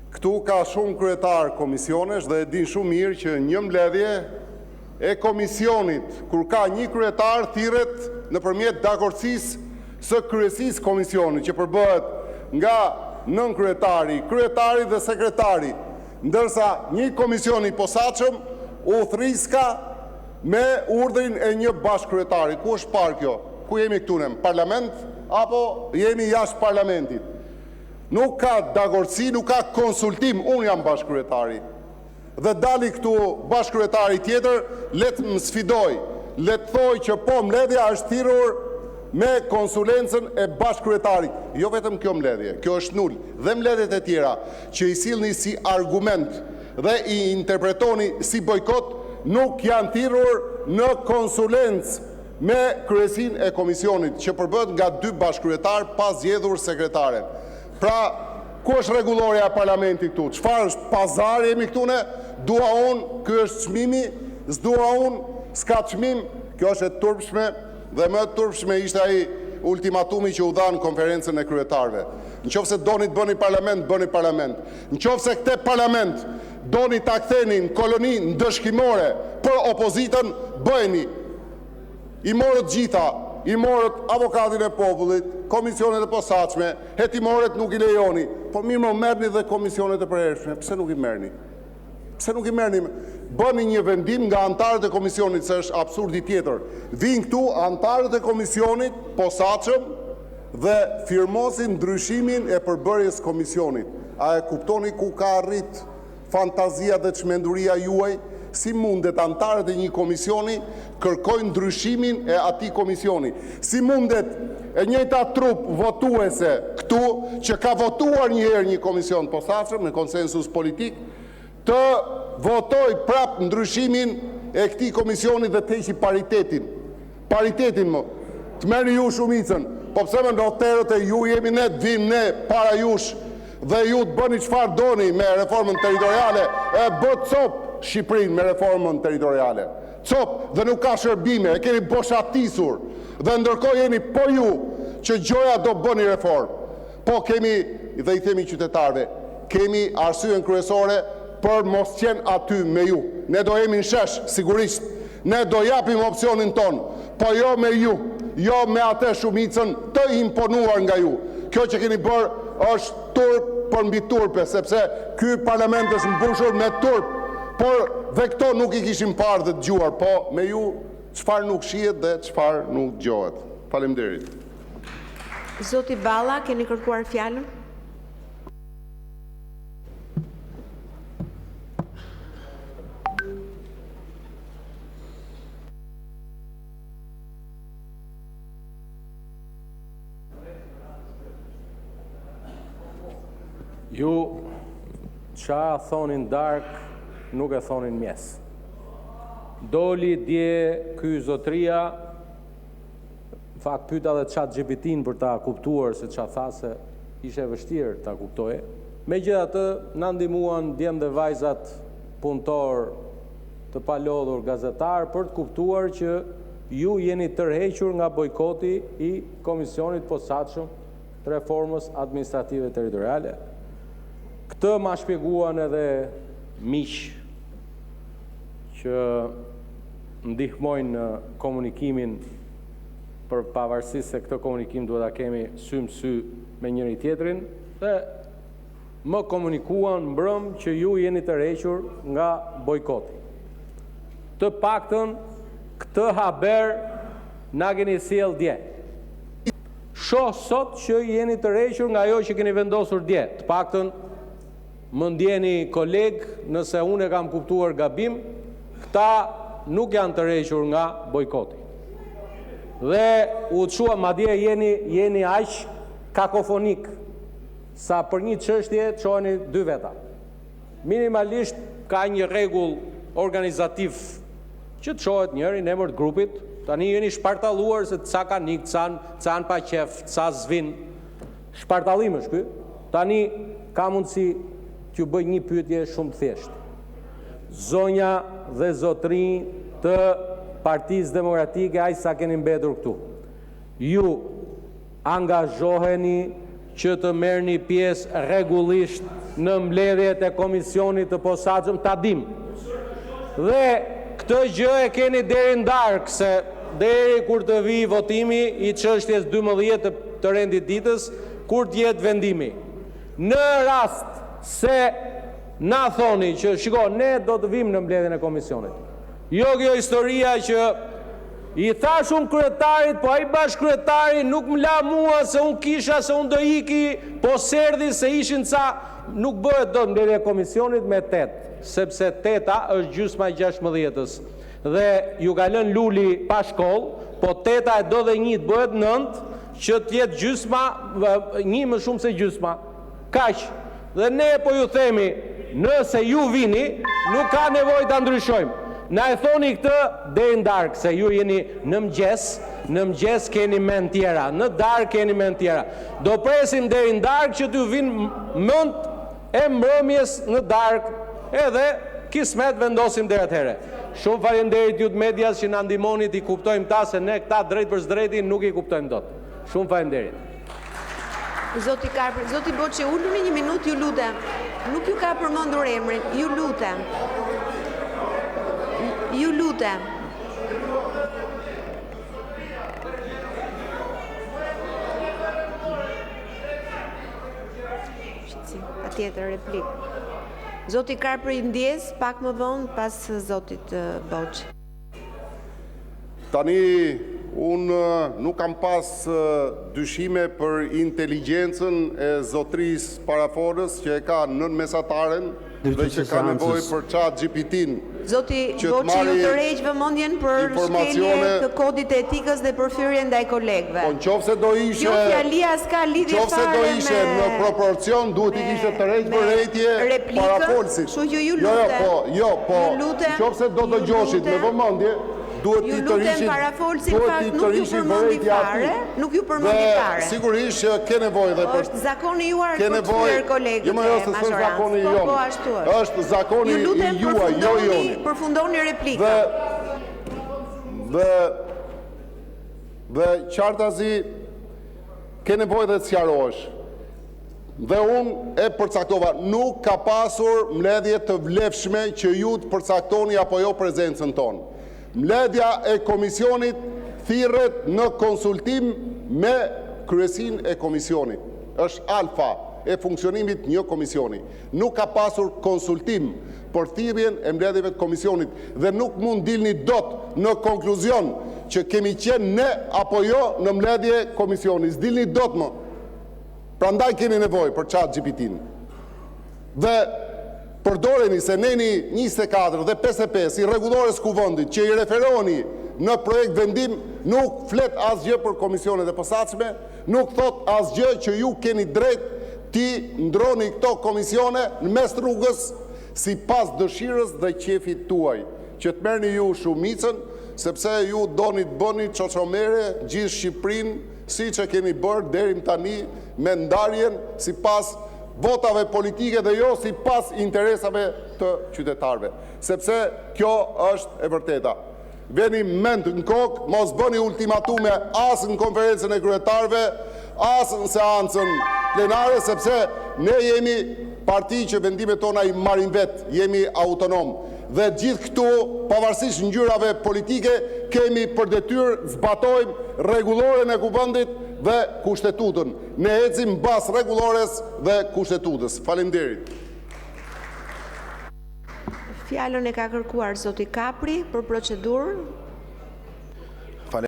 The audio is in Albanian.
Këtu ka shumë kryetar komisionesh dhe e din shumë mirë që një mbledhje e komisionit, kur ka një kryetar, thirret nëpërmjet dakordësisë së kryesisë komisionit, që përbëhet nga nën kryetari, kryetari dhe sekretari, ndërsa një komision i posaçëm u thriska me urdhrin e një bashkëkryetari. Ku është parë kjo? Ku jemi këtu në parlament apo jemi jashtë parlamentit? Nuk ka dakordësi, nuk ka konsultim, unë jam bashkëkryetari. Dhe dali këtu bashkëkryetari tjetër, let më sfidoj, let thoj që po mbledhja është thirrur me konsulencën e bashkëkryetarit. Jo vetëm kjo mbledhje, kjo është nul. Dhe mbledhjet e tjera që i sillni si argument dhe i interpretoni si bojkot, nuk janë thirrur në konsulencë me kryesinë e komisionit, që përbëhet nga 2 bashkëkryetar pas zgjedhur sekretaren. Pra, ku është rregullorja e parlamentit këtu? Çfarë është pazar jemi këtu ne? Dua unë, ky është çmimi, s'dua unë, s'ka çmim. Kjo është e turpshme dhe më e turpshme ishte ai ultimatumi që u dha në konferencën e kryetarëve. Nëse doni të bëni parlament, bëni parlament. Nëse këtë parlament doni ta ktheni në koloni ndëshkimore për opozitën, bëheni. I morët gjitha, i morët avokatin e popullit, komisionet e posaçme, hetimorët nuk i lejoni. Po mirë më merrni dhe komisionet e përhershme. Pse nuk i merrni? Pse nuk i merrni? Bëni një vendim nga antarët e komisionit, se është absurdi tjetër. Vinë këtu antarët e komisionit posaçëm dhe firmosin ndryshimin e përbërjes komisionit. A e kuptoni ku ka arrit fantazia dhe çmenduria juaj? Si mundet antarët e një komisioni kërkojnë ndryshimin e atij komisioni? Si mundet e njëjta trup votuese këtu, që ka votuar njëherë një komision posaçëm në konsensus politik, të votoj prap ndryshimin e këtij komisioni dhe të heqi paritetin? Paritetin më. Të merrni ju shumicën. Po pse më noterët e ju jemi ne, të vim ne para jush dhe ju të bëni çfarë doni me reformën territoriale, e bë cop Shqipërinë me reformën territoriale. Cop, dhe nuk ka shërbime, e keni boshatisur. Dhe ndërkohë jeni po ju që gjoja do bëni reformë. Po kemi, dhe i themi qytetarëve, kemi arsyen kryesore për mos qenë aty me ju. Ne do jemi në shesh, sigurisht. Ne do japim opsionin ton, po jo me ju, jo me atë shumicën të imponuar nga ju. Kjo që keni bërë është turp për mbi turpe, sepse ky parlament është mbushur me turp. Por dhe këto nuk i kishim parë dhe dëgjuar, po me ju çfarë nuk shihet dhe çfarë nuk dëgjohet. Faleminderit. Zoti Balla, keni kërkuar fjalën? Ju qa thonin dark, nuk e thonin mjes. Doli dje ky zotria, fakt pyeta dhe ChatGPT-n për ta kuptuar se qa tha, se ishe vështirë ta kuptoje. Megjithatë, na ndihmuan djem dhe vajzat punëtor të palodhur gazetar për të kuptuar që ju jeni tërhequr nga bojkoti i komisionit posaçëm të reformës administrative territoriale. Këtë ma shpjeguan edhe miq që ndihmojnë në komunikimin, për pavarësisht se këtë komunikim duhet ta kemi sy më sy me njëri tjetrin, dhe më komunikuan mbrëm që ju jeni tërhequr nga bojkoti. Të paktën këtë haber na keni sjell dje. Shoh sot që jeni tërhequr nga ajo që keni vendosur dje. Të paktën më ndjeni koleg nëse unë e kam kuptuar gabim, këta nuk janë tërhequr nga bojkoti. Dhe u çua madje jeni aq kakofonik sa për një çështje çoheni 2 veta. Minimalisht ka një rregull organizativ që çohet njëri në emër të grupit. Tani jeni shpartalluar se ca kanë nik, ca pa qef, ca zvin. Shpartallim është ky. Tani ka mundësi t'ju bëj një pyetje shumë thjeshtë. Zonja dhe zotrinj të Partisë Demokratike, aq sa keni mbetur këtu, ju angazhoheni që të merrni pjesë rregullisht në mbledhjet e komisionit të posaçëm, ta dim. Dhe këtë gjë e keni deri në darkë, se deri kur të vi votimi i çështjes 12 të rendit ditës, kur të jetë vendimi. Në rast se na thoni që shiko, ne do të vim në mbledhjen e komisionit. Jo kjo historia që i thash unë kryetarit, po ai bashkëkryetari nuk më la mua se unë kisha, se unë do iki, po serdhi se ishin ca, nuk bëhet dot mbledhja e komisionit me 8, sepse 8-a është gjysma e 16-s. Dhe ju ka lënë Luli pa shkollë, po 8-a e do dhe 1 të bëhet 9, që të jetë gjysma, 1 më shumë se gjysma. Kaq. Dhe ne po ju themi, nëse ju vini, nuk ka nevojë ta ndryshojmë. Na e thoni këtë deri në darkë, se ju jeni në mëngjes keni mend tjera, në darkë keni mend tjera. Do presim deri në darkë që t'ju vinë mend e mbrëmjes në darkë, edhe kismet vendosim deri atëherë. Shumë faleminderit ju të medias që na ndihmoni të kuptojmë ta, se ne këta drejt për drejtin nuk i kuptojmë dot. Shumë faleminderit. Zoti Karpri, zoti Boçi, uluni një minutë, ju lutem. Nuk ju ka përmendur emrin, ju lutem. Ju lutem. Patjetër replik. Zoti Karpri ndjes pak më vonë pas zotit Boçi. Tani, unë nuk kam pas dyshime për inteligjencën e zotrisë Parafonës që e ka nën mesataren dhe që ka nevojë për ChatGPT-n. Zoti Boçi ju tërheq vëmendjen për shkelje të kodit të etikës dhe përfyrje ndaj kolegëve. Po nëse do ishe, kjo fjalia s'ka lidhje fare me. Nëse do ishe në proporcion, duhet i kishte tërheq vërejtje parafolësit. Kështu që ju lutem. Jo, po. Nëse do dëgjoshit me vëmendje, ju lutem parafolësin fakt nuk ju përmendi fare, nuk ju përmendi fare. Sigurisht që ke nevojë dhe për është zakoni juaj për të thyer kolegët. Jo, është zakoni jon. Po ashtu është. Është zakoni i juaj, jo joni. Përfundoni replikën. Dhe qartazi ke nevojë dhe të sqarohesh. Dhe unë e përcaktova, nuk ka pasur mbledhje të vlefshme që ju të përcaktoni apo jo prezencën tonë. Mbledhja e komisionit thirret në konsultim me kryesin e komisionit. Është alfa e funksionimit një komisioni. Nuk ka pasur konsultim për thirrjen e mbledhjeve të komisionit dhe nuk mund dilni dot në konkluzion që kemi qenë ne apo jo në mbledhje komisioni. S'dilni dot më. Prandaj keni nevojë për ChatGPT-n. Dhe përdoreni se neni 24 dhe 55 i rregullores kuvendit që i referoni në projekt vendim nuk flet asgjë për komisionet e posaçme, nuk thot asgjë që ju keni drejt ti ndroni këto komisione në mes rrugës sipas dëshirës dhe qefit tuaj, që të merrni ju shumicën, sepse ju doni të bëni çoçomere gjithë Shqipërinë, siç e keni bërë deri tani me ndarjen sipas votave politike dhe jo si pas interesave të qytetarve. Sepse kjo është e vërteta. Veni mend në kokë, mos bëni ultimatume as në konferencën e kryetarëve, as në seancën plenare, sepse ne jemi parti që vendimet tona i marrin vetë, jemi autonom. Dhe gjithë këtu, pavarësisht ngjyrave politike, kemi për detyrë zbatojmë rregulloren e kuvendit dhe kushtetutën. Ne ecim mbas rregullores dhe kushtetutës. Faleminderit. Fjalën e ka kërkuar zoti Kapri për procedurë.